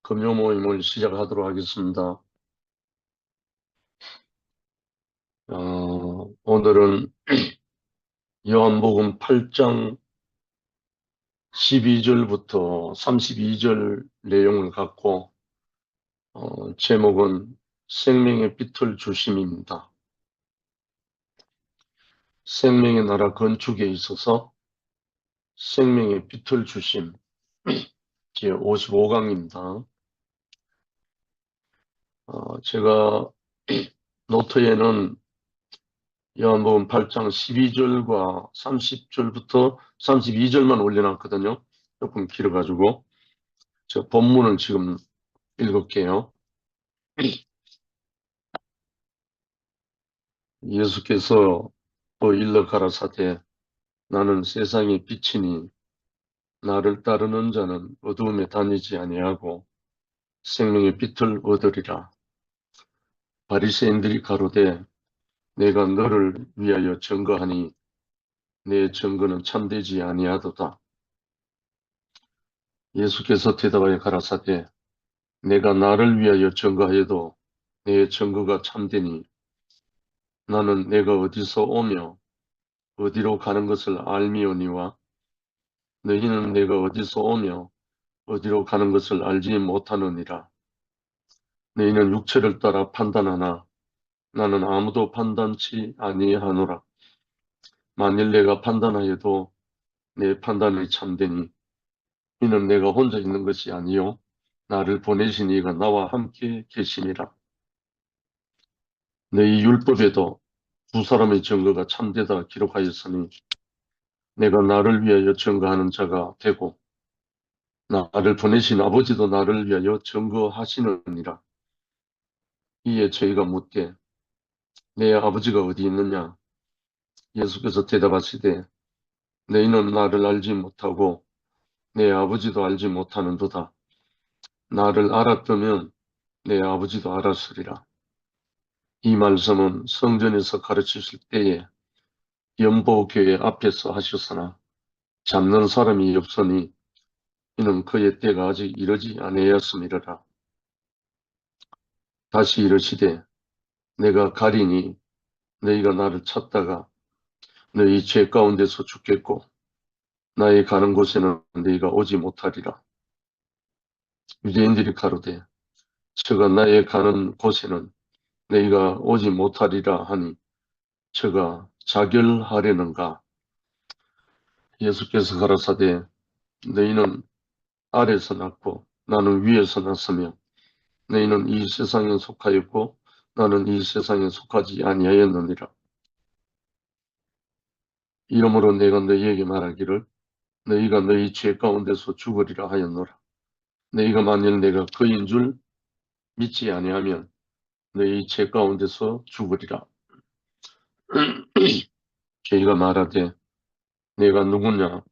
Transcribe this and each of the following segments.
금요 모임을 시작하도록 하겠습니다. 오늘은 요한복음 8장 12절부터 32절 내용을 갖고 제목은 생명의 빛을 주심입니다. 생명의 나라 건축에 있어서 생명의 빛을 주심 제55강입니다. 제가 노트에는 요한복음 8장 12절과 30절부터 32절만 올려놨거든요. 조금 길어가지고 저 본문을 지금 읽을게요. 예수께서 또 일러 가라사대 나는 세상의 빛이니 나를 따르는 자는 어두움에 다니지 아니하고 생명의 빛을 얻으리라. 바리새인들이 가로되 내가 너를 위하여 증거하니 내 증거는 참되지 아니하도다. 예수께서 대답하여 가라사대 내가 나를 위하여 증거하여도 내 증거가 참되니 나는 내가 어디서 오며 어디로 가는 것을 알미오니와 너희는 내가 어디서 오며 어디로 가는 것을 알지 못하느니라. 너희는 육체를 따라 판단하나 나는 아무도 판단치 아니하노라. 만일 내가 판단하여도 내 판단이 참되니 이는 내가 혼자 있는 것이 아니요 나를 보내신 이가 나와 함께 계시니라. 너희 율법에도 두 사람의 증거가 참되다 기록하였으니 내가 나를 위하여 증거하는 자가 되고 나를 보내신 아버지도 나를 위하여 증거하시느니라. 이에 저희가 묻되 내 아버지가 어디 있느냐? 예수께서 대답하시되 너희는 나를 알지 못하고 내 아버지도 알지 못하는도다. 나를 알았다면 내 아버지도 알았으리라. 이 말씀은 성전에서 가르치실 때에 연보교회 앞에서 하셨으나 잡는 사람이 없으니 이는 그의 때가 아직 이르지 아니하였음이라. 다시 이르시되 내가 가리니 너희가 나를 찾다가 너희 죄 가운데서 죽겠고 나의 가는 곳에는 너희가 오지 못하리라. 유대인들이 가로되 저가 나의 가는 곳에는 너희가 오지 못하리라 하니 저가 자결하려는가? 예수께서 가라사대 너희는 아래서 났고 나는 위에서 났으며 너희는 이 세상에 속하였고 나는 이 세상에 속하지 아니하였느니라. 이러므로 내가 너희에게 말하기를 너희가 너희 죄 가운데서 죽으리라 하였노라. 너희가 만일 내가 그인 줄 믿지 아니하면 너희 죄 가운데서 죽으리라. 저희가 말하되 내가 누구냐?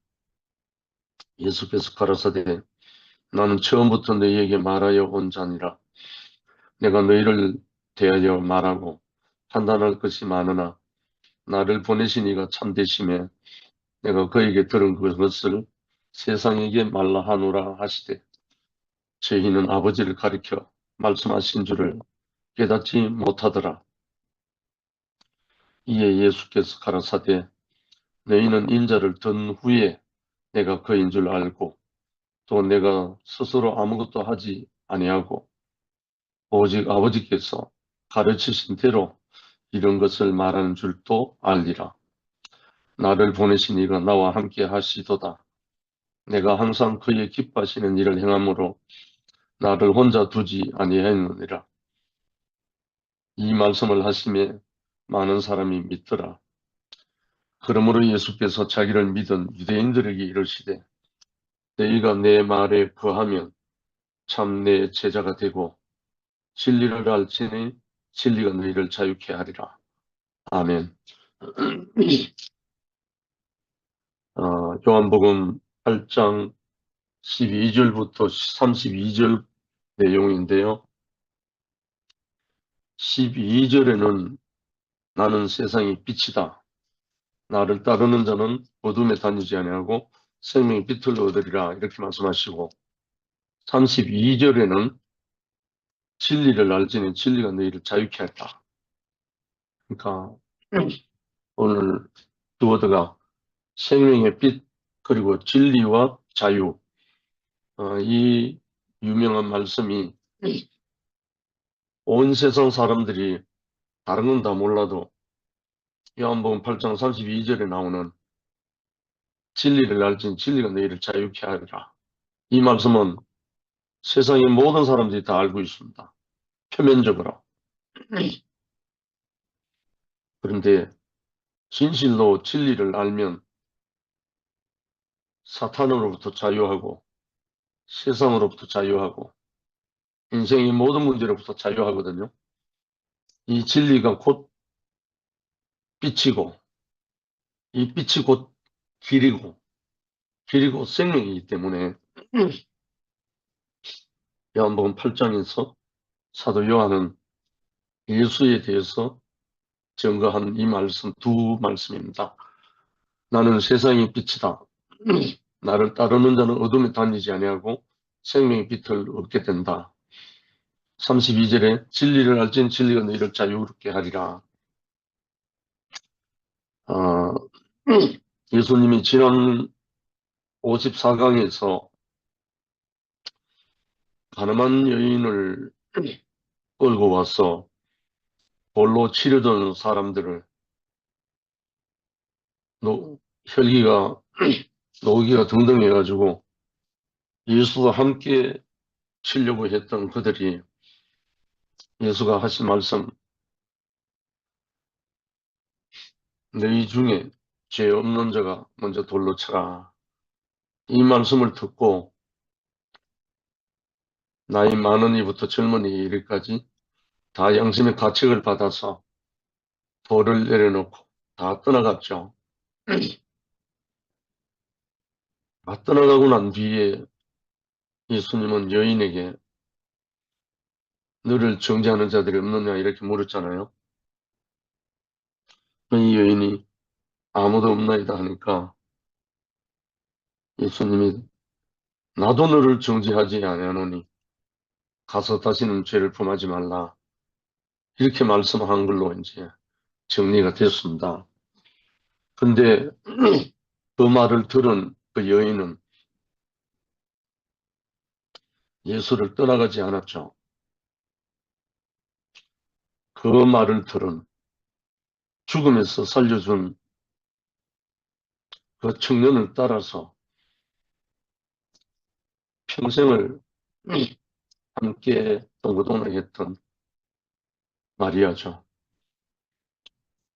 예수께서 가라사대 나는 처음부터 너희에게 말하여 온 자니라. 내가 너희를 대하여 말하고 판단할 것이 많으나 나를 보내신 이가 참되심에 내가 그에게 들은 그것을 세상에게 말라 하노라 하시되 저희는 아버지를 가리켜 말씀하신 줄을 깨닫지 못하더라. 이에 예수께서 가라사대 너희는 인자를 든 후에 내가 그인 줄 알고 또 내가 스스로 아무것도 하지 아니하고 오직 아버지께서 가르치신 대로 이런 것을 말하는 줄도 알리라. 나를 보내신 이가 나와 함께 하시도다. 내가 항상 그의 기뻐하시는 일을 행함으로 나를 혼자 두지 아니하였느니라. 이 말씀을 하심에 많은 사람이 믿더라. 그러므로 예수께서 자기를 믿은 유대인들에게 이르시되 너희가 내 말에 거하면 참 내 제자가 되고 진리를 알지니 진리가 너희를 자유케 하리라. 아멘. 요한복음 8장 12절부터 32절 내용인데요. 12절에는 나는 세상의 빛이다. 나를 따르는 자는 어둠에 다니지 아니하고 생명의 빛을 얻으리라 이렇게 말씀하시고 32절에는 진리를 알지니 진리가 너희를 자유케 하리라. 그러니까 오늘 키워드가 생명의 빛 그리고 진리와 자유. 이 유명한 말씀이 온 세상 사람들이 다른 건 다 몰라도 요한복음 8장 32절에 나오는 진리를 알지니 진리가 너희를 자유케 하리라. 이 말씀은 세상의 모든 사람들이 다 알고 있습니다. 표면적으로. 그런데 진실로 진리를 알면 사탄으로부터 자유하고 세상으로부터 자유하고 인생의 모든 문제로부터 자유하거든요. 이 진리가 곧 빛이고 이 빛이 곧 길이고 길이 곧 생명이기 때문에 요한복음 8장에서 사도 요한은 예수에 대해서 증거한 이 말씀 두 말씀입니다. 나는 세상의 빛이다. 나를 따르는 자는 어둠에 다니지 아니하고 생명의 빛을 얻게 된다. 32절에 진리를 알지니 진리가 너희를 자유롭게 하리라. 아, 예수님이 지난 54강에서 가늠한 여인을 끌고 와서 볼로 치려던 사람들을 혈기가 노기가 등등해가지고 예수와 함께 치려고 했던 그들이 예수가 하신 말씀, 너희 중에 죄 없는 자가 먼저 돌로 쳐라. 이 말씀을 듣고 나이 많은 이부터 젊은이 이르기까지 다 양심의 가책을 받아서 돌을 내려놓고 다 떠나갔죠. 다 떠나가고 난 뒤에 예수님은 여인에게 너를 정죄하는 자들이 없느냐 이렇게 물었잖아요. 이 여인이 아무도 없나이다 하니까 예수님이 나도 너를 정죄하지 아니하노니 가서 다시는 죄를 범하지 말라. 이렇게 말씀한 걸로 이제 정리가 됐습니다. 근데 그 말을 들은 그 여인은 예수를 떠나가지 않았죠. 그 말을 들은 죽음에서 살려준 그 청년을 따라서 평생을 함께 동거동락했던 마리아죠.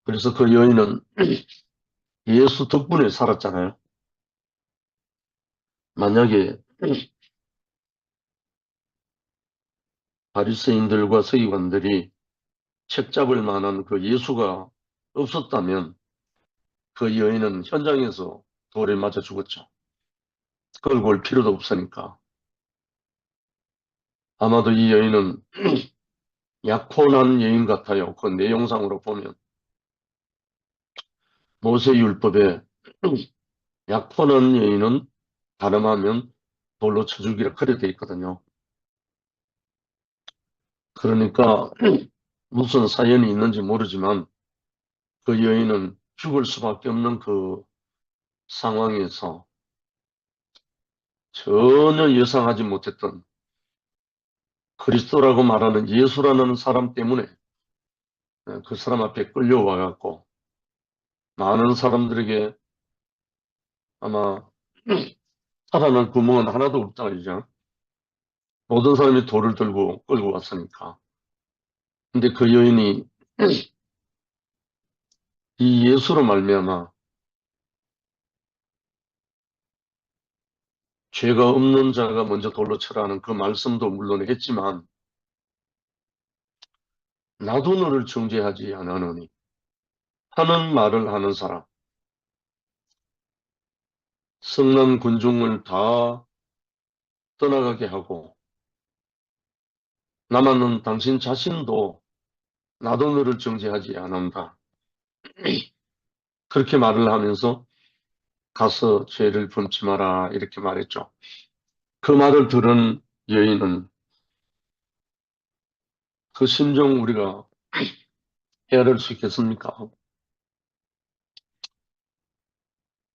그래서 그 여인은 예수 덕분에 살았잖아요. 만약에 바리새인들과 서기관들이 책 잡을 만한 그 예수가 없었다면 그 여인은 현장에서 돌에 맞아 죽었죠. 끌고 올 필요도 없으니까. 아마도 이 여인은 약혼한 여인 같아요. 그 내용상으로 보면 모세율법에 약혼한 여인은 가늠하면 돌로 쳐 죽이라 그래 돼 있거든요. 그러니까 무슨 사연이 있는지 모르지만 그 여인은 죽을 수밖에 없는 그 상황에서 전혀 예상하지 못했던 그리스도라고 말하는 예수라는 사람 때문에 그 사람 앞에 끌려와 갖고 많은 사람들에게 아마 살아날 구멍은 하나도 없다 이죠. 모든 사람이 돌을 들고 끌고 왔으니까. 근데 그 여인이 이 예수로 말미암아 죄가 없는 자가 먼저 돌로 쳐라는 그 말씀도 물론 했지만 나도 너를 정죄하지 않으노니 하는 말을 하는 사람, 성난 군중을 다 떠나가게 하고 남았는 당신 자신도 나도 너를 정죄하지 않는다. 그렇게 말을 하면서 가서 죄를 범치 마라 이렇게 말했죠. 그 말을 들은 여인은 그 심정 우리가 헤아릴 수 있겠습니까?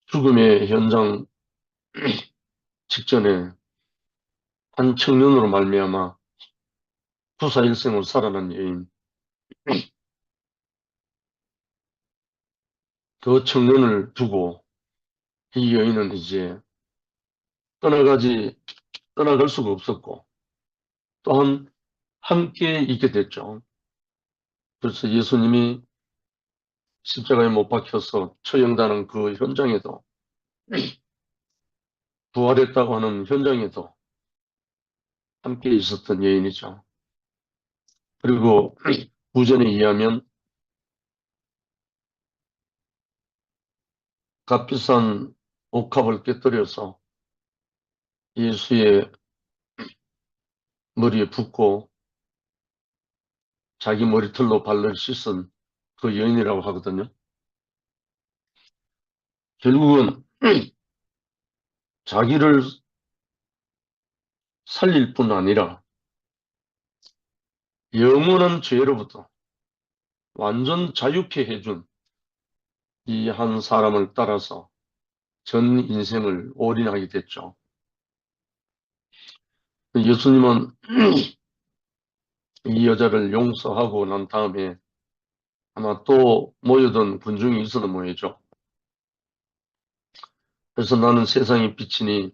죽음의 현장 직전에 한 청년으로 말미암아 부사일생으로 살아난 여인, 그 청년을 두고 이 여인은 이제 떠나갈 수가 없었고 또한 함께 있게 됐죠. 그래서 예수님이 십자가에 못 박혀서 처형당한 그 현장에도, 부활했다고 하는 현장에도 함께 있었던 여인이죠. 그리고 구전에 의하면 값비싼 옥합을 깨뜨려서 예수의 머리에 붓고 자기 머리털로 발을 씻은 그 여인이라고 하거든요. 결국은 자기를 살릴 뿐 아니라 영원한 죄로부터 완전 자유케 해준 이 한 사람을 따라서 전 인생을 올인하게 됐죠. 예수님은 이 여자를 용서하고 난 다음에 아마 또 모여든 군중이 있었던 모양이죠. 그래서 나는 세상의 빛이니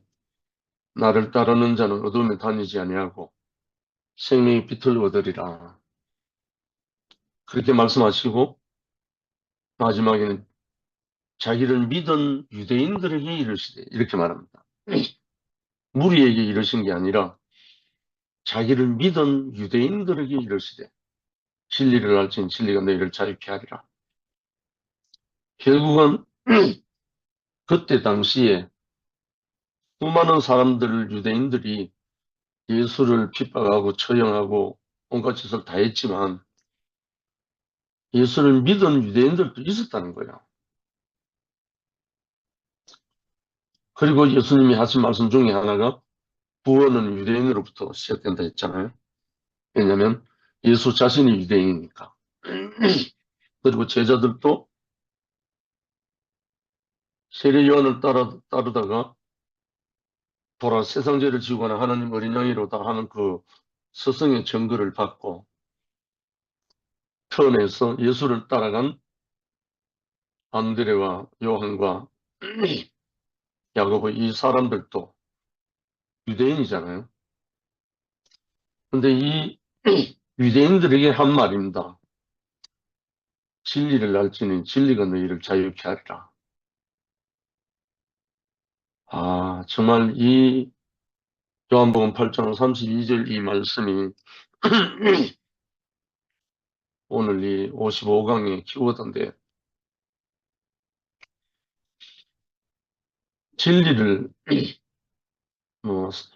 나를 따르는 자는 어둠에 다니지 아니하고 생명의 빛을 얻으리라. 그렇게 말씀하시고 마지막에는 자기를 믿은 유대인들에게 이르시되 이렇게 말합니다. 무리에게 이르신 게 아니라 자기를 믿은 유대인들에게 이르시되 진리를 알지니 진리가 너희를 자유케 하리라. 결국은 그때 당시에 수많은 사람들, 유대인들이 예수를 핍박하고 처형하고 온갖 짓을 다 했지만 예수를 믿은 유대인들도 있었다는 거예요. 그리고 예수님이 하신 말씀 중에 하나가 구원은 유대인으로부터 시작된다 했잖아요. 왜냐하면 예수 자신이 유대인이니까. 그리고 제자들도 세례 요한을 따르다가 보라 세상 죄를 지우거나 하나님 어린 양이로다 하는 그 스승의 증거를 받고 태어나서 예수를 따라간 안드레와 요한과 야고보 이 사람들도 유대인이잖아요. 근데 이 유대인들에게 한 말입니다. 진리를 알지니 진리가 너희를 자유케 하리라. 아, 정말 이 요한복음 8장 32절 이 말씀이 오늘 이 55강의 키워드인데 진리를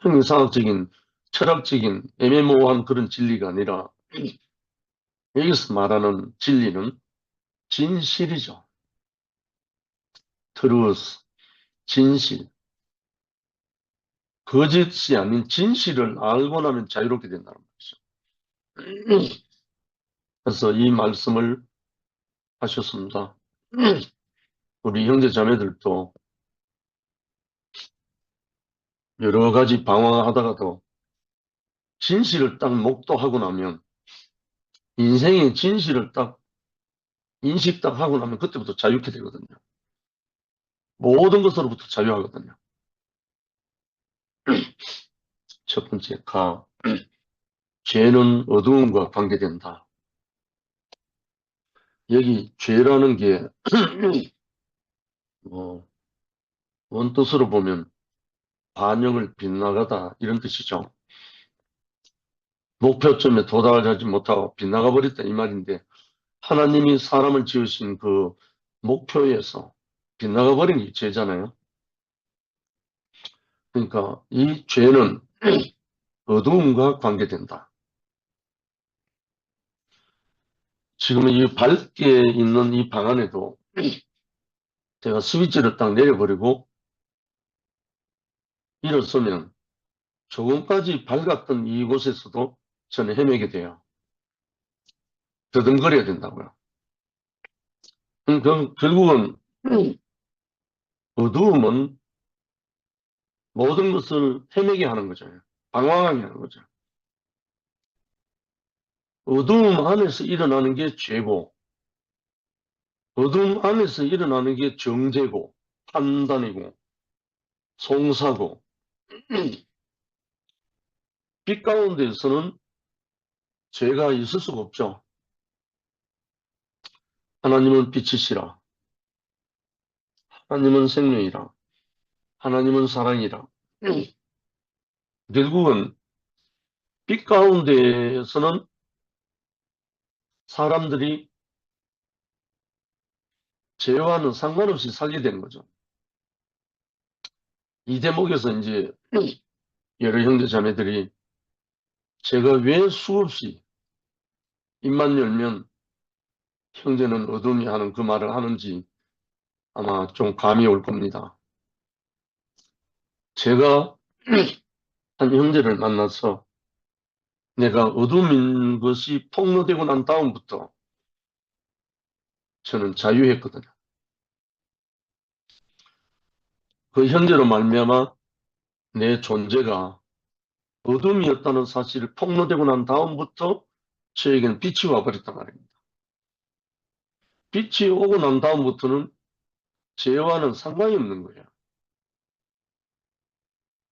형이상학적인 철학적인 애매모호한 그런 진리가 아니라 여기서 말하는 진리는 진실이죠. truth, 진실. 거짓이 아닌 진실을 알고 나면 자유롭게 된다는 말이죠. 그래서 이 말씀을 하셨습니다. 우리 형제 자매들도 여러 가지 방황하다가도 진실을 딱 목도하고 나면 인생의 진실을 딱 인식 딱 하고 나면 그때부터 자유케 되거든요. 모든 것으로부터 자유하거든요. 첫 번째 가 죄는 어두움과 관계된다. 여기 죄라는 게 원뜻으로 보면 반영을 빗나가다 이런 뜻이죠. 목표점에 도달하지 못하고 빗나가 버렸다 이 말인데 하나님이 사람을 지으신 그 목표에서 빗나가 버린 게 죄잖아요. 그러니까 이 죄는 어두움과 관계된다. 지금 이 밝게 있는 이 방 안에도 제가 스위치를 딱 내려버리고 일어서면 조금까지 밝았던 이곳에서도 저는 헤매게 돼요. 더듬거려야 된다고요. 결국은 어두움은 모든 것을 헤매게 하는 거죠. 방황하게 하는 거죠. 어두움 안에서 일어나는 게 죄고, 어두움 안에서 일어나는 게 정죄고, 판단이고, 송사고, 빛 가운데에서는 죄가 있을 수가 없죠. 하나님은 빛이시라. 하나님은 생명이라. 하나님은 사랑이라. 결국은 빛 가운데에서는 사람들이 죄와는 상관없이 살게 되는 거죠. 이 대목에서 이제 여러 형제 자매들이 제가 왜 수없이 입만 열면 형제는 어둠이 하는 그 말을 하는지 아마 좀 감이 올 겁니다. 제가 한 형제를 만나서 내가 어둠인 것이 폭로되고 난 다음부터 저는 자유했거든요. 그 형제로 말미암아 내 존재가 어둠이었다는 사실을 폭로되고 난 다음부터 저에게는 빛이 와버렸단 말입니다. 빛이 오고 난 다음부터는 죄와는 상관이 없는 거예요.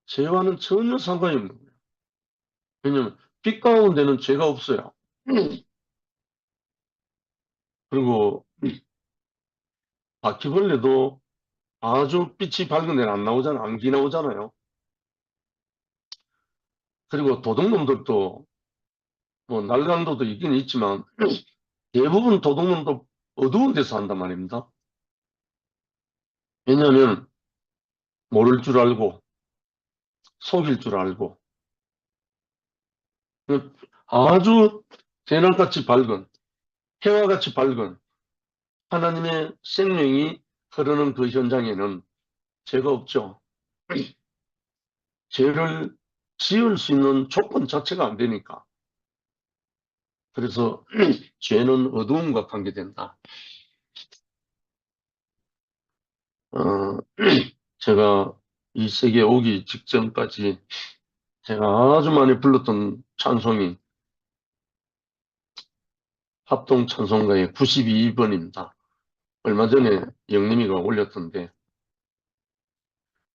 죄와는 전혀 상관이 없는 거예요. 왜냐하면 빛 가운데는 죄가 없어요. 그리고 바퀴벌레도 아주 빛이 밝은 데는 안 나오잖아요. 안기 나오잖아요. 그리고 도둑놈들도 뭐 날강도도 있긴 있지만 대부분 도둑놈도 어두운 데서 한단 말입니다. 왜냐하면 모를 줄 알고 속일 줄 알고 아주 대낮같이 밝은 해와 같이 밝은 하나님의 생명이 흐르는 그 현장에는 죄가 없죠. 죄를 지을 수 있는 조건 자체가 안 되니까. 그래서 죄는 어두움과 관계된다. 제가 이 세계에 오기 직전까지 제가 아주 많이 불렀던 찬송이 합동 찬송가의 92번입니다. 얼마 전에 영림이가 올렸던데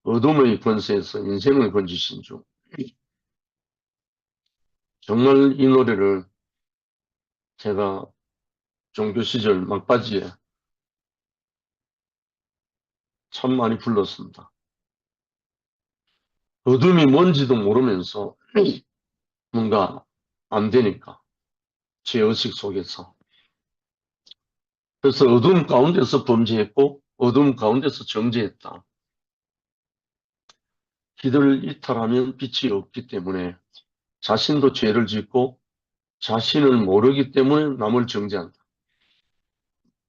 어둠의 권세에서 인생을 건지신 주. 정말 이 노래를 제가 종교 시절 막바지에 참 많이 불렀습니다. 어둠이 뭔지도 모르면서 뭔가 안 되니까 죄의식 속에서. 그래서 어둠 가운데서 범죄했고 어둠 가운데서 정죄했다. 기도를 이탈하면 빛이 없기 때문에 자신도 죄를 짓고 자신을 모르기 때문에 남을 정죄한다.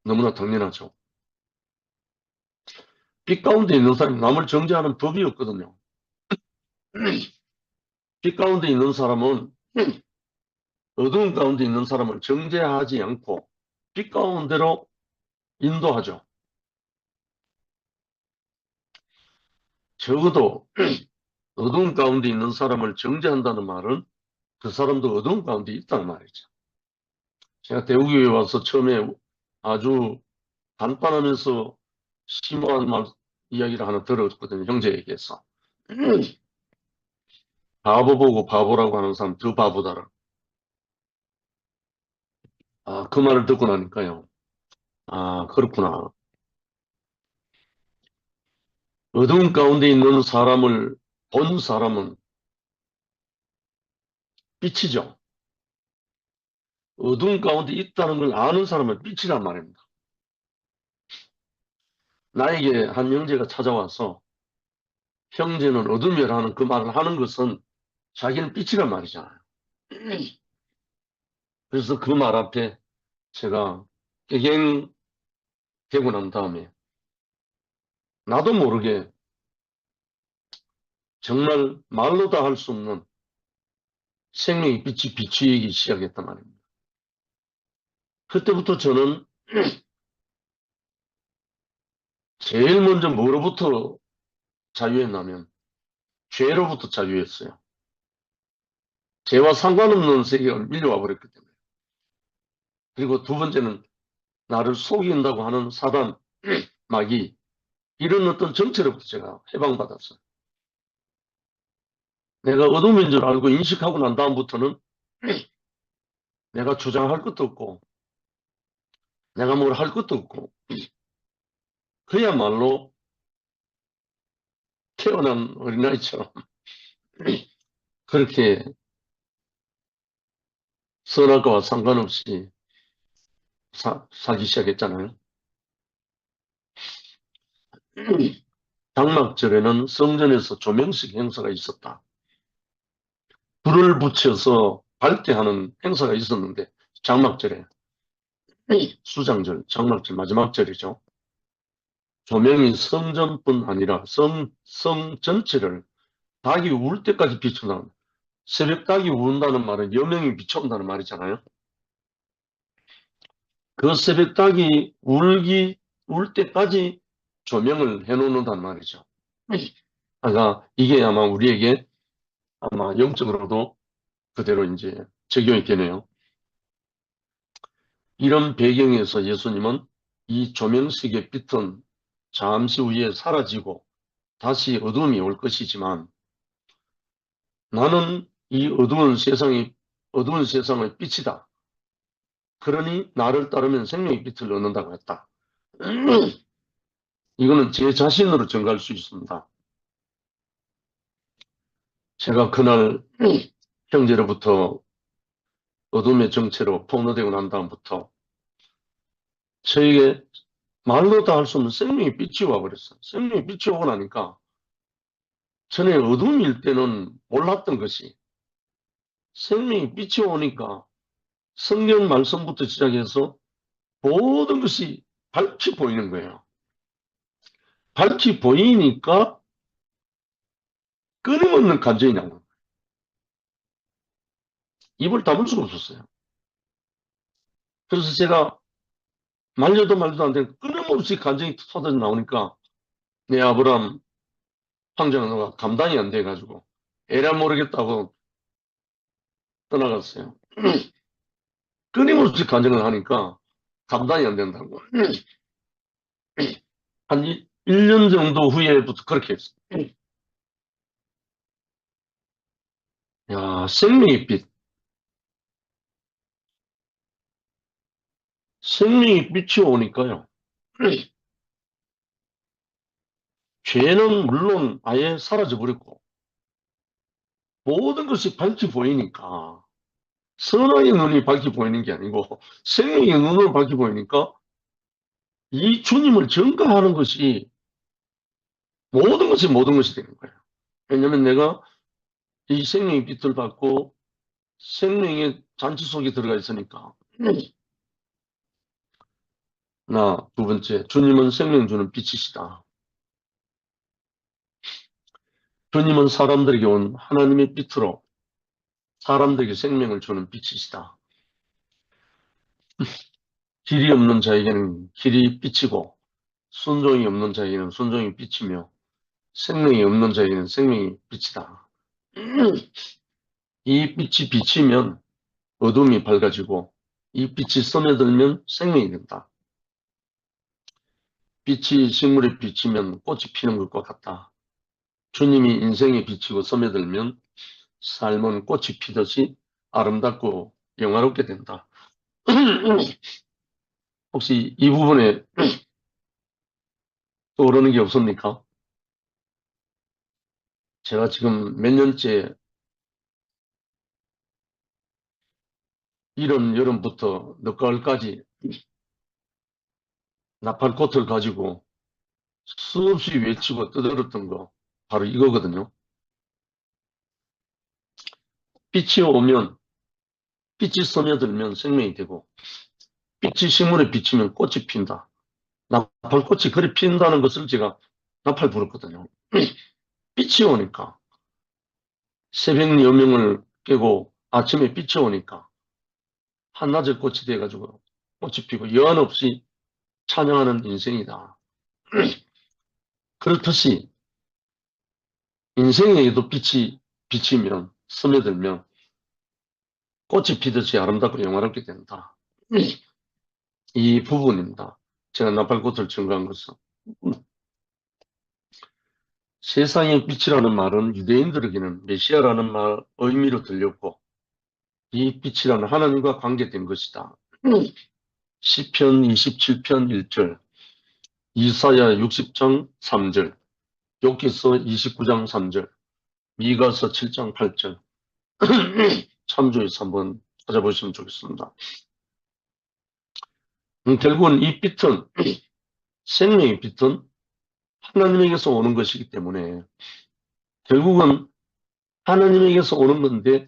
너무나 당연하죠. 빛 가운데 있는 사람이 남을 정죄하는 법이 없거든요. 빛 가운데 있는 사람은 어두운 가운데 있는 사람을 정죄하지 않고 빛 가운데로 인도하죠. 적어도 어두운 가운데 있는 사람을 정죄한다는 말은 그 사람도 어두운 가운데 있다는 말이죠. 제가 대우교회 와서 처음에 아주 간단하면서 심오한 이야기를 하나 들었거든요. 형제에게서. 바보 보고 바보라고 하는 사람 더 바보다라. 아, 그 말을 듣고 나니까요. 아, 그렇구나. 어두운 가운데 있는 사람을 본 사람은 빛이죠. 어두운 가운데 있다는 걸 아는 사람은 빛이란 말입니다. 나에게 한 형제가 찾아와서 형제는 어둠이라는 그 말을 하는 것은 자기는 빛이란 말이잖아요. 그래서 그 말 앞에 제가 깨갱되고 난 다음에 나도 모르게 정말 말로 다 할 수 없는 생명의 빛이 비추이기 시작했단 말입니다. 그때부터 저는 제일 먼저 뭐로부터 자유했냐면 죄로부터 자유했어요. 죄와 상관없는 세계가 밀려와 버렸기 때문에. 그리고 두 번째는 나를 속인다고 하는 사단, 마귀, 이런 어떤 정체로부터 제가 해방받았어요. 내가 어둠인 줄 알고 인식하고 난 다음부터는 내가 주장할 것도 없고 내가 뭘 할 것도 없고 그야말로 태어난 어린아이처럼 그렇게 선악과와 상관없이 살기 시작했잖아요. 장막절에는 성전에서 조명식 행사가 있었다. 불을 붙여서 밝게 하는 행사가 있었는데 장막절에 수장절, 장막절 마지막 절이죠. 조명이 성전뿐 아니라 성 전체를 닭이 울 때까지 비춘다는, 새벽 닭이 운다는 말은 여명이 비춰온다는 말이잖아요. 그 새벽 닭이 울 때까지 조명을 해놓는단 말이죠. 그러니까 이게 아마 우리에게 아마 영적으로도 그대로 이제 적용이 되네요. 이런 배경에서 예수님은 이 조명식의 빛은 잠시 후에 사라지고 다시 어둠이 올 것이지만 나는 이 어두운 세상의 빛이다. 그러니 나를 따르면 생명의 빛을 얻는다고 했다. 이거는 제 자신으로 증거할 수 있습니다. 제가 그날 형제로부터 어둠의 정체로 폭로되고 난 다음부터 저에게 말로 다 할 수 없는 생명의 빛이 와버렸어요. 생명의 빛이 오고 나니까 전에 어둠일 때는 몰랐던 것이 생명의 빛이 오니까 성경 말씀부터 시작해서 모든 것이 밝히 보이는 거예요. 밝히 보이니까 끊임없는 감정이 나는 거예요. 입을 다물 수가 없었어요. 그래서 제가 말려도 말도 안 되는 끊임없이 감정이 쏟아져 나오니까 내 아브람 황제가 감당이 안 돼가지고 에라 모르겠다고 떠나갔어요. 끊임없이 감정을 하니까 감당이 안 된다고. 한 1년 정도 후에부터 그렇게 했어요. 야, 생명의 빛. 생명의 빛이 오니까요. 죄는 물론 아예 사라져버렸고 모든 것이 밝히 보이니까 선악의 눈이 밝히 보이는 게 아니고 생명의 눈으로 밝히 보이니까 이 주님을 증거하는 것이 모든 것이 되는 거예요. 왜냐하면 내가 이 생명의 빛을 받고 생명의 잔치 속에 들어가 있으니까. 두 번째, 주님은 생명 주는 빛이시다. 주님은 사람들에게 온 하나님의 빛으로 사람들에게 생명을 주는 빛이시다. 길이 없는 자에게는 길이 빛이고 순종이 없는 자에게는 순종이 빛이며 생명이 없는 자에게는 생명이 빛이다. 이 빛이 비치면 어둠이 밝아지고 이 빛이 스며들면 생명이 된다. 빛이 식물에 비치면 꽃이 피는 것과 같다. 주님이 인생에 비치고 스며들면 삶은 꽃이 피듯이 아름답고 영화롭게 된다. 혹시 이 부분에 떠오르는 게 없습니까? 제가 지금 몇 년째 이른 여름부터 늦가을까지 나팔꽃을 가지고 수없이 외치고 떠들었던 거 바로 이거거든요. 빛이 오면 빛이 스며들면 생명이 되고 빛이 식물에 비치면 꽃이 핀다. 나팔꽃이 그리 핀다는 것을 제가 나팔 불었거든요. 빛이 오니까 새벽 여명을 깨고 아침에 빛이 오니까 한낮에 꽃이 돼가지고 꽃이 피고 여한 없이 찬양하는 인생이다. 그렇듯이 인생에도 빛이 비치면 스며들면 꽃이 피듯이 아름답고 영화롭게 된다. 이 부분입니다. 제가 나팔꽃을 증거한 것은. 세상의 빛이라는 말은 유대인들에게는 메시아라는 말 의미로 들렸고 이 빛이라는 하나님과 관계된 것이다. 시편 27편 1절, 이사야 60장 3절, 욥기서 29장 3절, 미가서 7장 8절 참조해서 한번 찾아보시면 좋겠습니다. 결국은 이 빛은 생명의 빛은 하나님에게서 오는 것이기 때문에 결국은 하나님에게서 오는 건데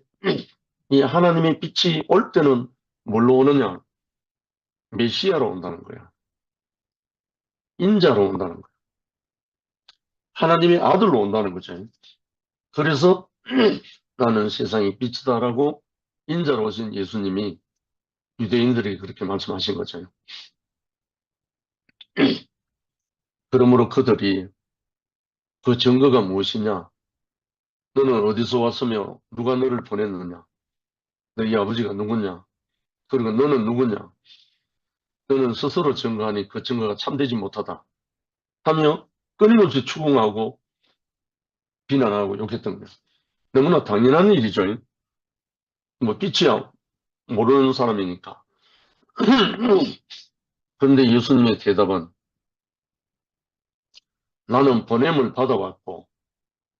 이 하나님의 빛이 올 때는 뭘로 오느냐? 메시아로 온다는 거야. 인자로 온다는 거야. 하나님의 아들로 온다는 거죠. 그래서 나는 세상의 빛이다라고 인자로 오신 예수님이 유대인들에게 그렇게 말씀하신 거죠. 그러므로 그들이 그 증거가 무엇이냐? 너는 어디서 왔으며 누가 너를 보냈느냐? 너희 아버지가 누구냐? 그리고 너는 누구냐? 너는 스스로 증거하니 그 증거가 참되지 못하다. 하며 끊임없이 추궁하고 비난하고 욕했던 거예요. 너무나 당연한 일이죠. 뭐 빛이야 모르는 사람이니까. 그런데 예수님의 대답은 나는 보냄을 받아왔고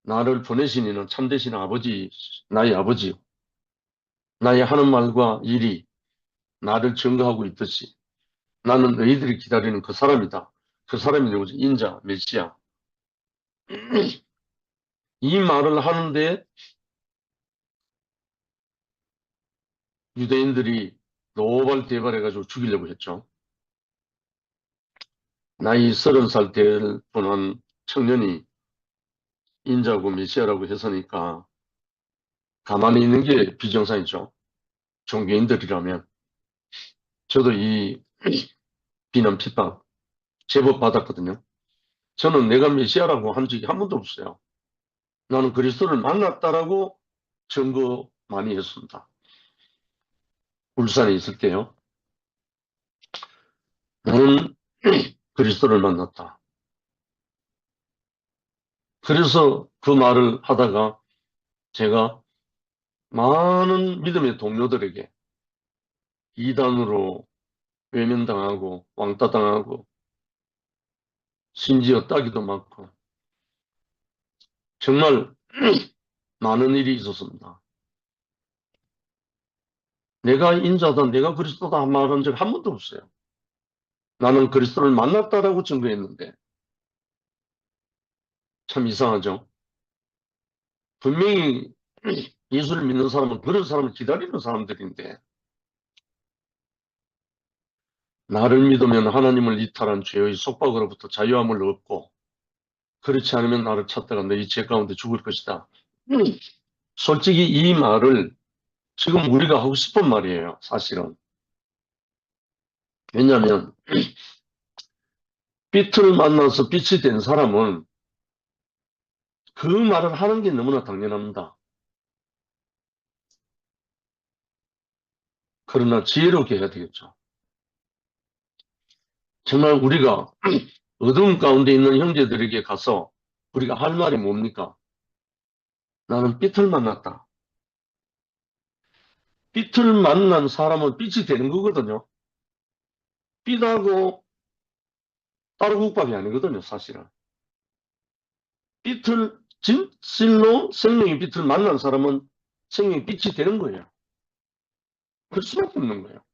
나를 보내신 이는 참되신 아버지, 나의 아버지요. 나의 하는 말과 일이 나를 증거하고 있듯이 나는 너희들이 기다리는 그 사람이다. 그 사람이 누구지? 인자, 메시아. 이 말을 하는데 유대인들이 노발대발해가지고 죽이려고 했죠. 나이 30살 될 뻔한 청년이 인자고 메시아라고 했으니까 가만히 있는 게 비정상이죠. 종교인들이라면. 저도 이 비난 핍박 제법 받았거든요. 저는 내가 메시아라고 한 적이 한 번도 없어요. 나는 그리스도를 만났다라고 증거 많이 했습니다. 울산에 있을 때요. 나는 그리스도를 만났다. 그래서 그 말을 하다가 제가 많은 믿음의 동료들에게 이단으로 외면당하고 왕따당하고 심지어 따기도 맞고 정말 많은 일이 있었습니다. 내가 인자다, 내가 그리스도다 한 말한 적 한 번도 없어요. 나는 그리스도를 만났다라고 증거했는데 참 이상하죠. 분명히 예수를 믿는 사람은 그런 사람을 기다리는 사람들인데 나를 믿으면 하나님을 이탈한 죄의 속박으로부터 자유함을 얻고 그렇지 않으면 나를 찾다가 너희 죄 가운데 죽을 것이다. 솔직히 이 말을 지금 우리가 하고 싶은 말이에요. 사실은. 왜냐하면 빛을 만나서 빛이 된 사람은 그 말을 하는 게 너무나 당연합니다. 그러나 지혜롭게 해야 되겠죠. 정말 우리가 어두운 가운데 있는 형제들에게 가서 우리가 할 말이 뭡니까? 나는 빛을 만났다. 빛을 만난 사람은 빛이 되는 거거든요. 빛하고 따로국밥이 아니거든요, 사실은. 빛을, 진실로 생명의 빛을 만난 사람은 생명의 빛이 되는 거예요. 그럴 수밖에 없는 거예요.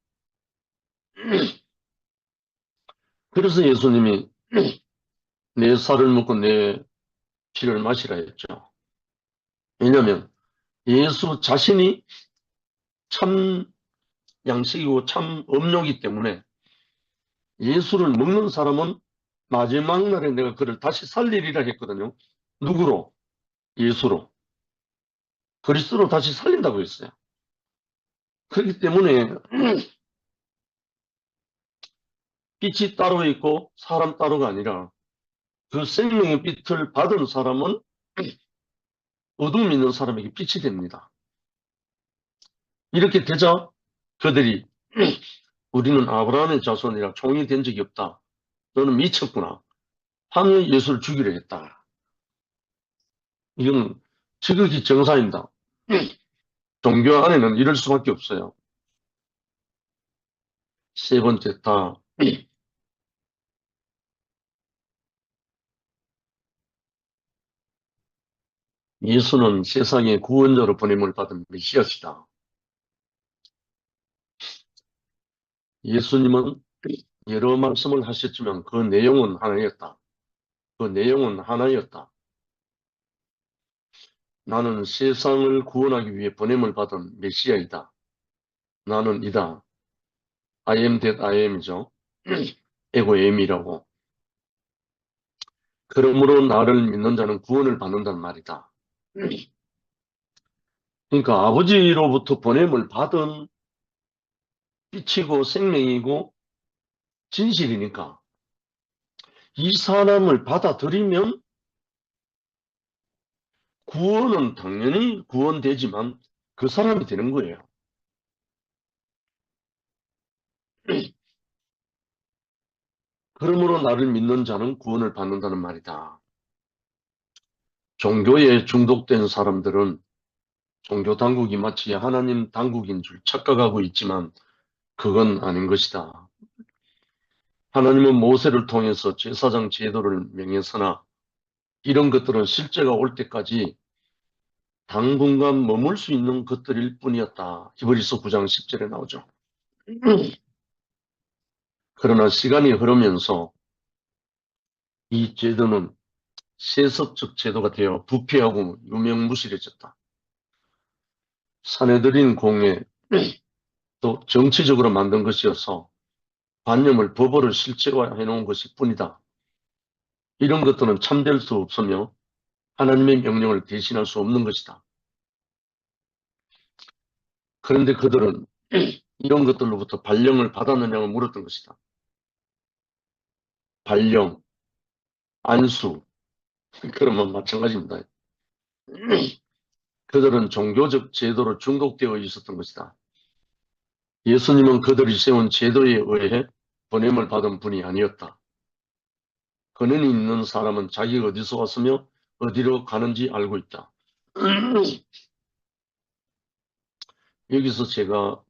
그래서 예수님이 내 살을 먹고 내 피를 마시라 했죠. 왜냐하면 예수 자신이 참 양식이고 참 음료이기 때문에 예수를 먹는 사람은 마지막 날에 내가 그를 다시 살리리라 했거든요. 누구로? 예수로. 그리스도로 다시 살린다고 했어요. 그렇기 때문에 빛이 따로 있고 사람 따로가 아니라 그 생명의 빛을 받은 사람은 어둠 있는 사람에게 빛이 됩니다. 이렇게 되자 그들이 우리는 아브라함의 자손이라 종이 된 적이 없다. 너는 미쳤구나. 하며 예수를 죽이려 했다. 이건 지극히 정사입니다. 종교 안에는 이럴 수밖에 없어요. 세 번째, 예수는 세상의 구원자로 보냄을 받은 메시아시다. 예수님은 여러 말씀을 하셨지만 그 내용은 하나였다. 그 내용은 하나였다. 나는 세상을 구원하기 위해 보냄을 받은 메시아이다. 나는 이다. I am that I am이죠. 에고 M이라고. 그러므로 나를 믿는 자는 구원을 받는다는 말이다. 그러니까 아버지로부터 보냄을 받은 빛이고 생명이고 진실이니까 이 사람을 받아들이면 구원은 당연히 구원되지만 그 사람이 되는 거예요. 그러므로 나를 믿는 자는 구원을 받는다는 말이다. 종교에 중독된 사람들은 종교 당국이 마치 하나님 당국인 줄 착각하고 있지만 그건 아닌 것이다. 하나님은 모세를 통해서 제사장 제도를 명했으나 이런 것들은 실제가 올 때까지 당분간 머물 수 있는 것들일 뿐이었다. 히브리서 9장 10절에 나오죠. 그러나 시간이 흐르면서 이 제도는 세속적 제도가 되어 부패하고 유명무실해졌다. 사내들인 공예 또 정치적으로 만든 것이어서 관념을 법으로 실체화해 놓은 것일 뿐이다. 이런 것들은 참될 수 없으며 하나님의 명령을 대신할 수 없는 것이다. 그런데 그들은 이런 것들로부터 발령을 받았느냐고 물었던 것이다. 발령, 안수, 그러면 마찬가지입니다. 그들은 종교적 제도로 중독되어 있었던 것이다. 예수님은 그들이 세운 제도에 의해 보냄을 받은 분이 아니었다. 권한이 있는 사람은 자기가 어디서 왔으며 어디로 가는지 알고 있다. 여기서 제가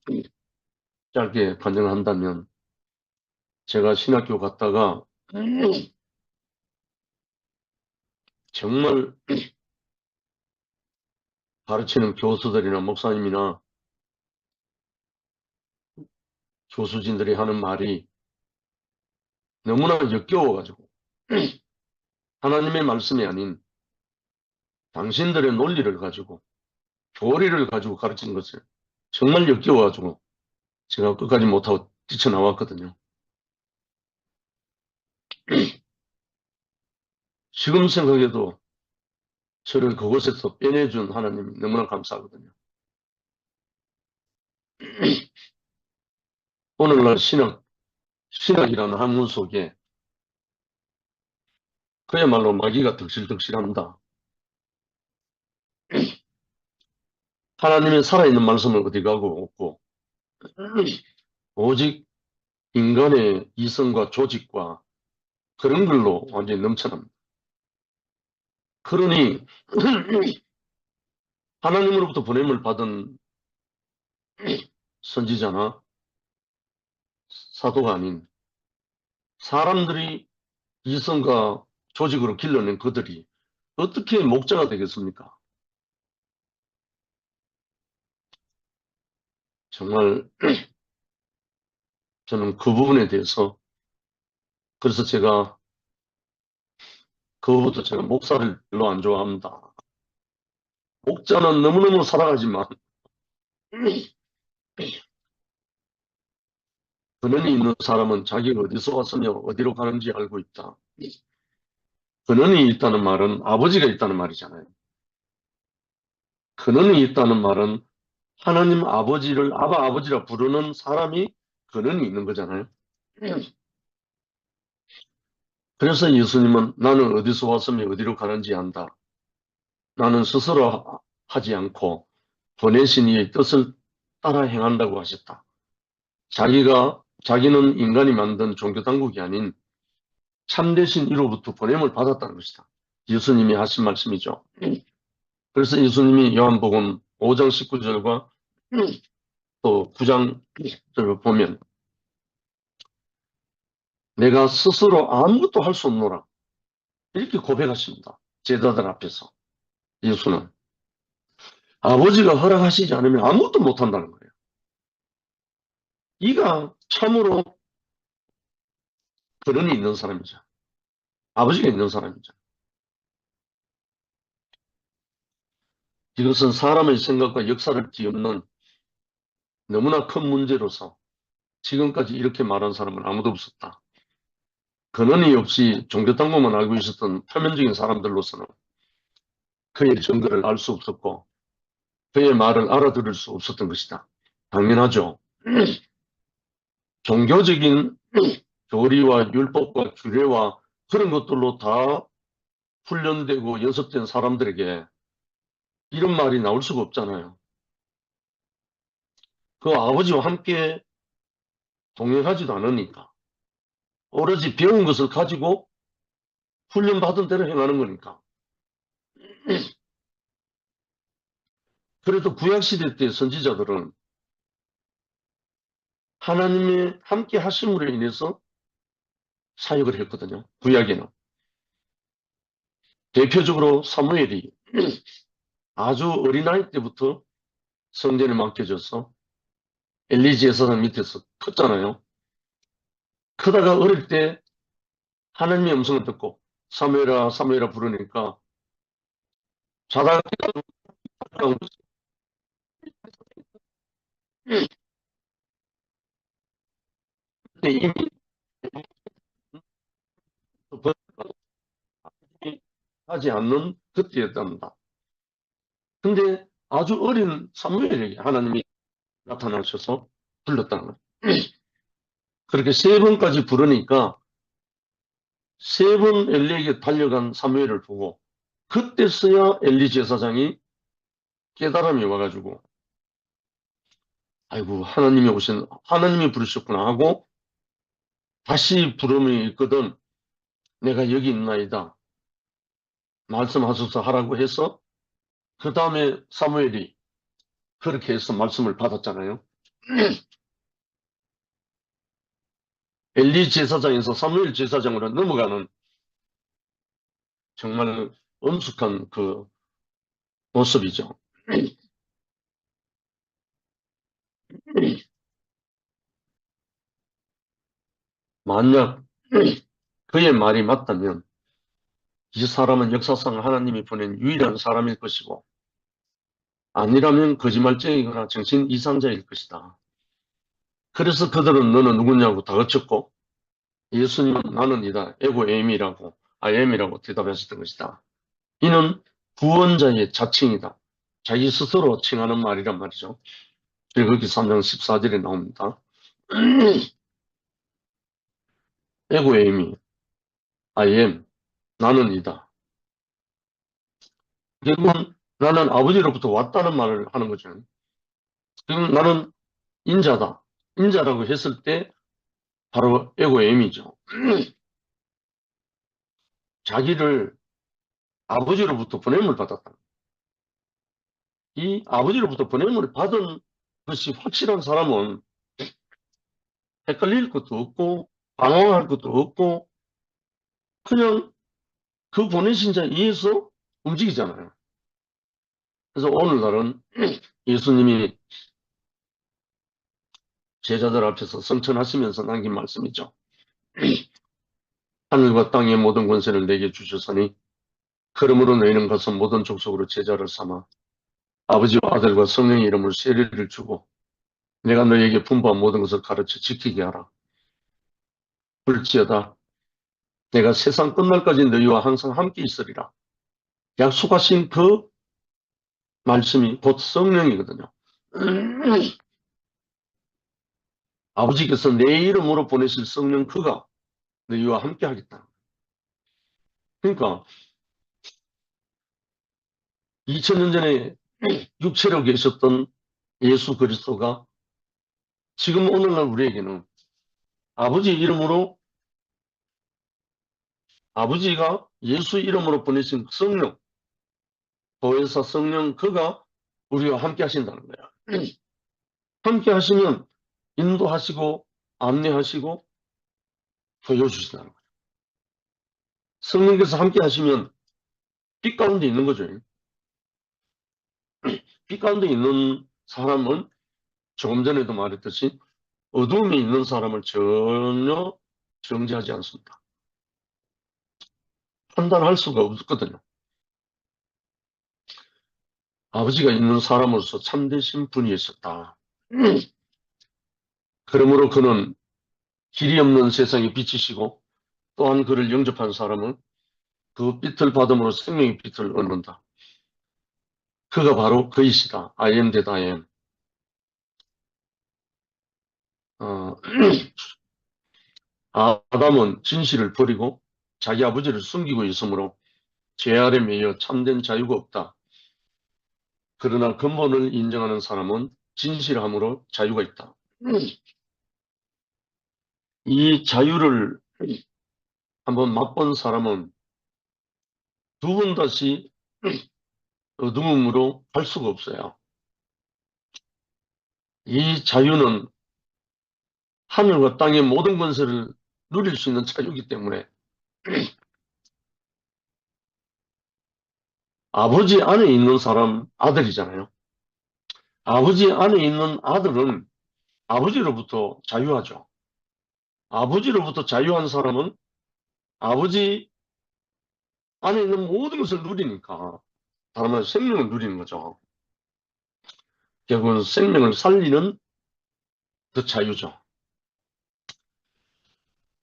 짧게 반영을 한다면 제가 신학교 갔다가 정말 가르치는 교수들이나 목사님이나 교수진들이 하는 말이 너무나 역겨워가지고 하나님의 말씀이 아닌 당신들의 논리를 가지고 교리를 가지고 가르치는 것을 정말 역겨워가지고 제가 끝까지 못하고 뛰쳐나왔거든요. 지금 생각해도 저를 그곳에서 빼내준 하나님이 너무나 감사하거든요. 오늘날 신학이라는 학문 속에 그야말로 마귀가 덕실덕실합니다. 하나님의 살아있는 말씀을 어디 가고 없고 오직 인간의 이성과 조직과 그런 걸로 완전히 넘쳐납니다. 그러니 하나님으로부터 보냄을 받은 선지자나 사도가 아닌 사람들이 이성과 조직으로 길러낸 그들이 어떻게 목자가 되겠습니까? 정말 저는 그 부분에 대해서 그래서 제가 그거부터 제가 목사를 별로 안 좋아합니다. 목자는 너무너무 살아가지만 근원이 있는 사람은 자기가 어디서 왔으며 어디로 가는지 알고 있다. 근원이 있다는 말은 아버지가 있다는 말이잖아요. 근원이 있다는 말은 하나님 아버지를 아바 아버지라 부르는 사람이 근원이 있는 거잖아요. 그래서 예수님은 나는 어디서 왔으며 어디로 가는지 안다. 나는 스스로 하지 않고 보내신 이의 뜻을 따라 행한다고 하셨다. 자기는 인간이 만든 종교 당국이 아닌 참되신 이로부터 보냄을 받았다는 것이다. 예수님이 하신 말씀이죠. 그래서 예수님이 요한복음 5장 19절과 또 9장을 보면 내가 스스로 아무것도 할 수 없노라 이렇게 고백하십니다. 제자들 앞에서 예수는 아버지가 허락하시지 않으면 아무것도 못한다는 거예요. 이가 참으로 근원이 있는 사람이죠. 아버지가 있는 사람이죠. 이것은 사람의 생각과 역사를 뒤엎는 너무나 큰 문제로서 지금까지 이렇게 말한 사람은 아무도 없었다. 근원이 없이 종교당국만 알고 있었던 표면적인 사람들로서는 그의 증거를 알 수 없었고 그의 말을 알아들을 수 없었던 것이다. 당연하죠. 종교적인 교리와 율법과 규례와 그런 것들로 다 훈련되고 연습된 사람들에게 이런 말이 나올 수가 없잖아요. 그 아버지와 함께 동행하지도 않으니까. 오로지 배운 것을 가지고 훈련받은 대로 행하는 거니까. 그래도 구약시대 때 선지자들은 하나님의 함께 하심으로 인해서 사역을 했거든요. 구약에는. 대표적으로 사무엘이 아주 어린아이 때부터 성전에 맡겨져서 엘리 제사장 밑에서 컸잖아요. 크다가 어릴 때 하나님의 음성을 듣고 사무엘아 사무엘아 부르니까 자다가 깨달은 그때 이미 하지 않는 그때였답니다. 근데 아주 어린 사무엘에게 하나님이 나타나셔서 불렀다는 거예요. 그렇게 세 번까지 부르니까 세 번 엘리에게 달려간 사무엘을 보고 그때서야 엘리 제사장이 깨달음이 와가지고 아이고 하나님이 부르셨구나 하고 다시 부름이 있거든 내가 여기 있나이다 말씀하소서 하라고 해서 그 다음에 사무엘이 그렇게 해서 말씀을 받았잖아요. 엘리 제사장에서 사무엘 제사장으로 넘어가는 정말 엄숙한 그 모습이죠. 만약 그의 말이 맞다면 이 사람은 역사상 하나님이 보낸 유일한 사람일 것이고 아니라면 거짓말쟁이거나 정신 이상자일 것이다. 그래서 그들은 너는 누구냐고 다그쳤고 예수님은 나는 이다 에고 에임이라고 아엠이라고 대답하셨던 것이다. 이는 구원자의 자칭이다. 자기 스스로 칭하는 말이란 말이죠. 그리고 거기 3장 14절에 나옵니다. 에고 에임이 아엠 나는 이다. 결국은 나는 아버지로부터 왔다는 말을 하는 거죠. 지금 나는 인자다. 인자라고 했을 때 바로 에고엠이죠. 자기를 아버지로부터 보냄을 받았다. 이 아버지로부터 보냄을 받은 것이 확실한 사람은 헷갈릴 것도 없고 방황할 것도 없고 그냥 그 보내신 자 위에서 움직이잖아요. 그래서 오늘날은 예수님이 제자들 앞에서 성천하시면서 남긴 말씀이죠. 하늘과 땅의 모든 권세를 내게 주셨으니 그러므로 너희는 가서 모든 족속으로 제자를 삼아 아버지와 아들과 성령의 이름으로 세례를 주고 내가 너희에게 분부한 모든 것을 가르쳐 지키게 하라. 볼지어다 내가 세상 끝날까지 너희와 항상 함께 있으리라. 약속하신 그 말씀이 곧 성령이거든요. 아버지께서 내 이름으로 보내실 성령 그가 너희와 함께 하겠다. 그러니까 2000년 전에 육체로 계셨던 예수 그리스도가 지금 오늘날 우리에게는 아버지 이름으로, 아버지가 예수 이름으로 보내신 성령, 보혜사 성령 그가 우리와 함께 하신다는 거예요. 함께 하시면 인도하시고 안내하시고 보여주신다는 거예요. 성령께서 함께 하시면 빛 가운데 있는 거죠. 빛 가운데 있는 사람은 조금 전에도 말했듯이 어둠에 있는 사람을 전혀 정죄하지 않습니다. 판단할 수가 없거든요. 아버지가 있는 사람으로서 참되신 분이었었다. 그러므로 그는 길이 없는 세상에 빛이시고 또한 그를 영접한 사람은 그 빛을 받음으로 생명의 빛을 얻는다. 그가 바로 그이시다. I am that I am. 아담은 진실을 버리고 자기 아버지를 숨기고 있으므로 죄 아래 매여 참된 자유가 없다. 그러나 근본을 인정하는 사람은 진실함으로 자유가 있다. 이 자유를 한번 맛본 사람은 두 번 다시 어두움으로 갈 수가 없어요. 이 자유는 하늘과 땅의 모든 권세를 누릴 수 있는 자유이기 때문에 아버지 안에 있는 사람 아들이잖아요. 아버지 안에 있는 아들은 아버지로부터 자유하죠. 아버지로부터 자유한 사람은 아버지 안에 있는 모든 것을 누리니까, 다른 말로 생명을 누리는 거죠. 결국은 생명을 살리는 그 자유죠.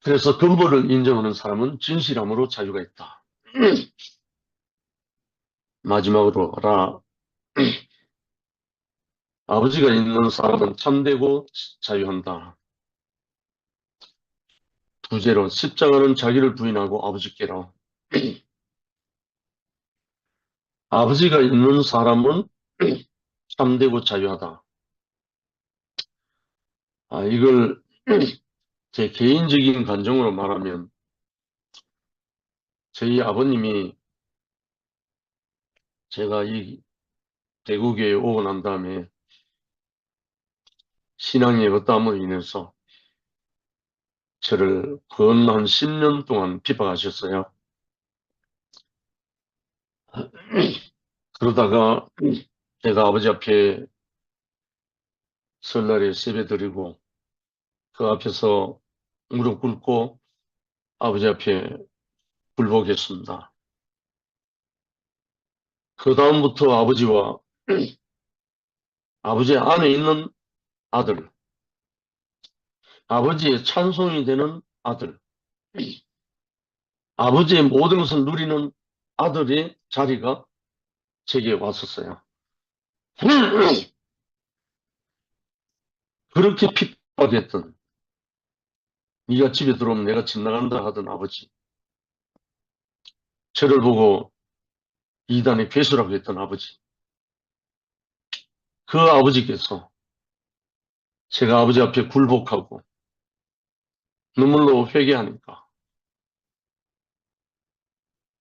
그래서 근본을 인정하는 사람은 진실함으로 자유가 있다. 마지막으로 아버지가 있는 사람은 참되고 자유한다. 두째로 십자가는 자기를 부인하고 아버지께로. 아버지가 있는 사람은 참되고 자유하다. 이걸 제 개인적인 감정으로 말하면 저희 아버님이 제가 이 대구교에 오고 난 다음에 신앙의 어떠함으로 인해서 저를 건 한 10년 동안 핍박하셨어요. 그러다가 제가 아버지 앞에 설날에 세배 드리고 그 앞에서 무릎 꿇고 아버지 앞에 굴복했습니다. 그 다음부터 아버지와 아버지 안에 있는 아들, 아버지의 찬송이 되는 아들, 아버지의 모든 것을 누리는 아들의 자리가 제게 왔었어요. 그렇게 핍박했던, 네가 집에 들어오면 내가 집 나간다 하던 아버지, 저를 보고 이단의 괴수라고 했던 아버지, 그 아버지께서 제가 아버지 앞에 굴복하고 눈물로 회개하니까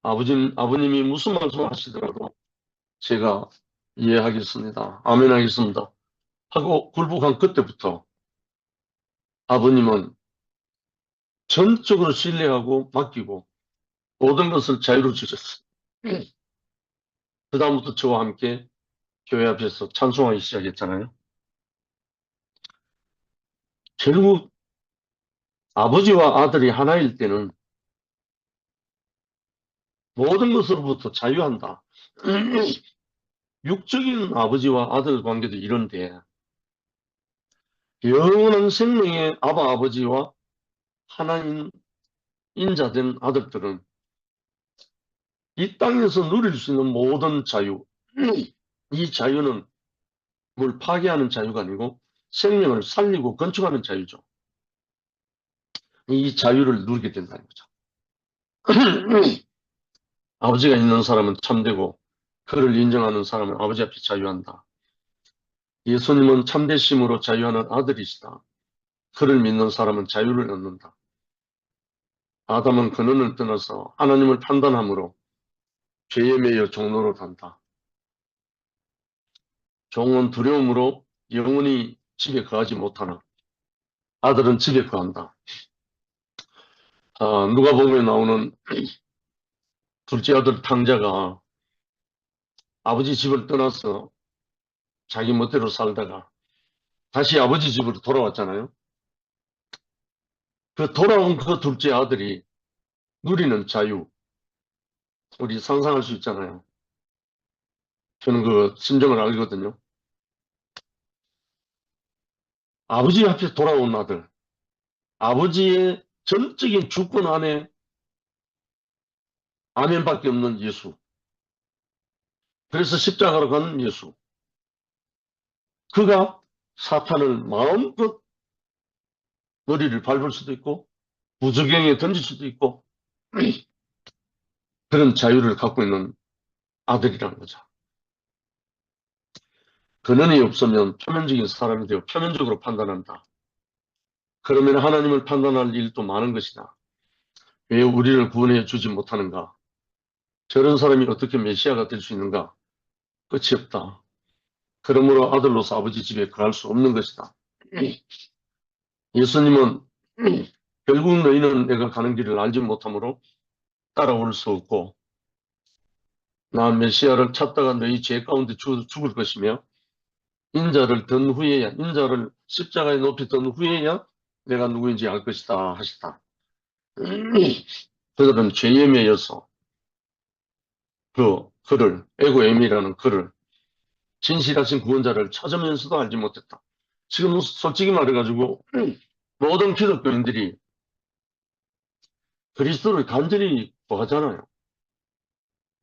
아버님이 무슨 말씀 하시더라도 제가 이해하겠습니다. 아멘 하겠습니다. 하고 굴복한 그때부터 아버님은 전적으로 신뢰하고 맡기고 모든 것을 자유로 주셨어요. 그 다음부터 저와 함께 교회 앞에서 찬송하기 시작했잖아요. 결국 아버지와 아들이 하나일 때는 모든 것으로부터 자유한다. 육적인 아버지와 아들 관계도 이런데 영원한 생명의 아바 아버지와 하나님 인자된 아들들은 이 땅에서 누릴 수 있는 모든 자유, 이 자유는 뭘 파괴하는 자유가 아니고 생명을 살리고 건축하는 자유죠. 이 자유를 누리게 된다는 거죠. 아버지가 있는 사람은 참되고 그를 인정하는 사람은 아버지 앞에 자유한다. 예수님은 참되심으로 자유하는 아들이시다. 그를 믿는 사람은 자유를 얻는다. 아담은 근원을 떠나서 하나님을 판단함으로 죄에 매여 종로로 간다. 종은 두려움으로 영원히 집에 거하지 못하나 아들은 집에 거한다. 누가복음에 나오는 둘째 아들 탕자가 아버지 집을 떠나서 자기 멋대로 살다가 다시 아버지 집으로 돌아왔잖아요. 그 돌아온 그 둘째 아들이 누리는 자유, 우리 상상할 수 있잖아요. 저는 그 심정을 알거든요. 아버지 앞에 돌아온 아들, 아버지의 전적인 주권 안에 아멘밖에 없는 예수. 그래서 십자가로 간 예수. 그가 사탄을 마음껏 머리를 밟을 수도 있고 부적경에 던질 수도 있고 그런 자유를 갖고 있는 아들이라는 거죠. 근원이 없으면 표면적인 사람이 되어 표면적으로 판단한다. 그러면 하나님을 판단할 일도 많은 것이다. 왜 우리를 구원해 주지 못하는가? 저런 사람이 어떻게 메시아가 될 수 있는가? 끝이 없다. 그러므로 아들로서 아버지 집에 거할 수 없는 것이다. 예수님은 결국 너희는 내가 가는 길을 알지 못하므로 따라올 수 없고 나 메시아를 찾다가 너희 죄 가운데 죽을 것이며 인자를 든 후에야 인자를 십자가에 높이 든 후에야 내가 누구인지 알 것이다 하시다. 그들은 죄에 매여서 그를 에고엠이라는 그를 진실하신 구원자를 찾으면서도 알지 못했다. 지금 솔직히 말해가지고 모든 기독교인들이 그리스도를 간절히 구하잖아요.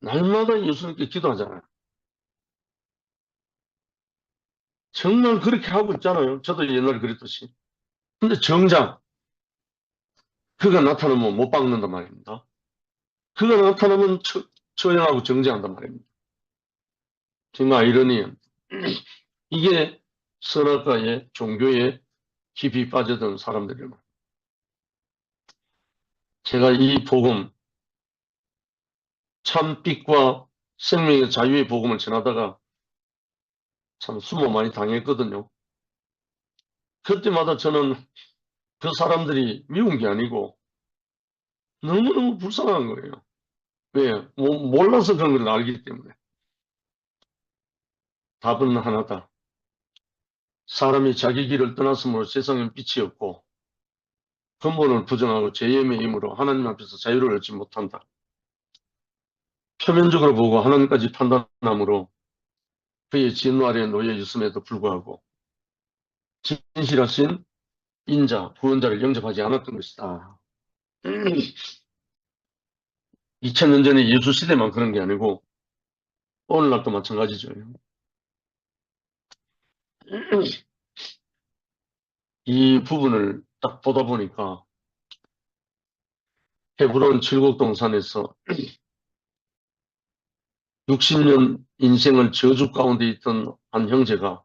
날마다 예수님께 기도하잖아요. 정말 그렇게 하고 있잖아요. 저도 옛날에 그랬듯이. 근데 정작 그가 나타나면 못 박는단 말입니다. 그가 나타나면 처형하고 정죄한단 말입니다. 정말 아이러니한. 이게 선악과의 종교에 깊이 빠져든 사람들이에요. 제가 이 복음, 참빛과 생명의 자유의 복음을 전하다가 참 수모 많이 당했거든요. 그때마다 저는 그 사람들이 미운 게 아니고 너무너무 불쌍한 거예요. 왜? 몰라서 그런 걸 알기 때문에. 답은 하나다. 사람이 자기 길을 떠났으므로 세상엔 빛이 없고 근본을 부정하고 죄의 매임으로 하나님 앞에서 자유를 얻지 못한다. 표면적으로 보고 하나님까지 판단함으로 그의 진노 아래에 놓여 있음에도 불구하고 진실하신 인자, 구원자를 영접하지 않았던 것이다. 2000년 전에 예수 시대만 그런 게 아니고 오늘날도 마찬가지죠. 이 부분을 딱 보다 보니까 헤브론 칠곡동산에서 60년 인생을 저주 가운데 있던 한 형제가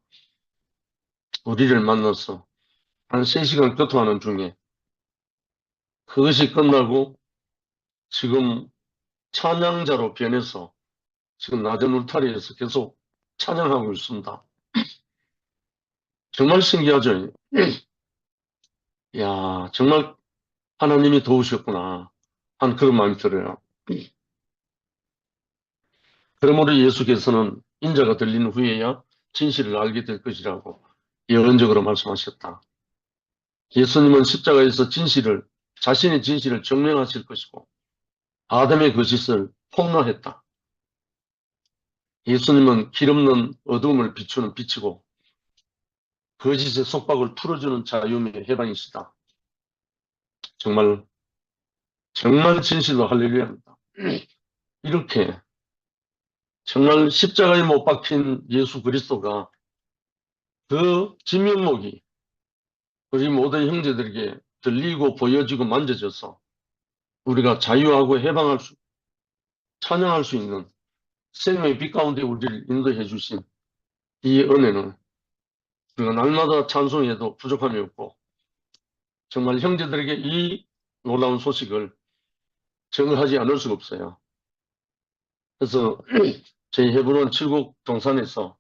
우리를 만나서 한 3시간 교통하는 중에 그것이 끝나고 지금 찬양자로 변해서 지금 낮은 울타리에서 계속 찬양하고 있습니다. 정말 신기하죠? 야, 정말 하나님이 도우셨구나 한 그런 마음이 들어요. 그러므로 예수께서는 인자가 들린 후에야 진실을 알게 될 것이라고 예언적으로 말씀하셨다. 예수님은 십자가에서 자신의 진실을 증명하실 것이고 아담의 거짓을 폭로했다. 예수님은 길없는 어둠을 비추는 빛이고 거짓의 속박을 풀어주는 자유의 해방이시다. 정말 정말 진실로 할렐루야입니다. 이렇게 정말 십자가에 못 박힌 예수 그리스도가 그 진면목이 우리 모든 형제들에게 들리고 보여지고 만져져서 우리가 자유하고 해방할 수, 찬양할 수 있는 생명의 빛 가운데 우리를 인도해 주신 이 은혜는 우리가 날마다 찬송해도 부족함이 없고 정말 형제들에게 이 놀라운 소식을 전하지 않을 수가 없어요. 그래서 저희 헤브론 칠곡 동산에서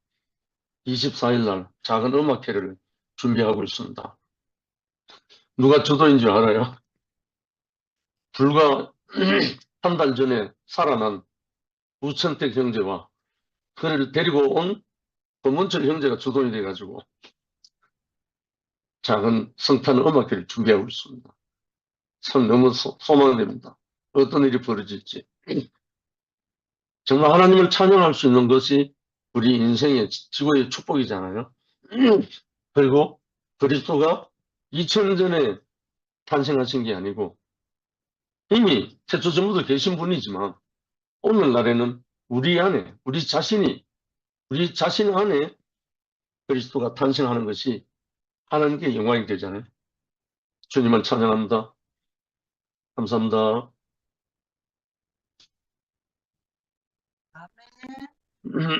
24일 날 작은 음악회를 준비하고 있습니다. 누가 주도인 줄 알아요? 불과 한 달 전에 살아난 우천택 형제와 그를 데리고 온 권문철 형제가 주도이 돼가지고 작은 성탄 음악회를 준비하고 있습니다. 참 너무 소망됩니다. 어떤 일이 벌어질지. 정말 하나님을 찬양할 수 있는 것이 우리 인생의 지구의 축복이잖아요. 그리고 그리스도가 2000년 전에 탄생하신 게 아니고 이미 태초전부터 계신 분이지만 오늘날에는 우리 안에 우리 자신 안에 그리스도가 탄생하는 것이 하나님께 영광이 되잖아요. 주님을 찬양합니다. 감사합니다.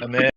아멘.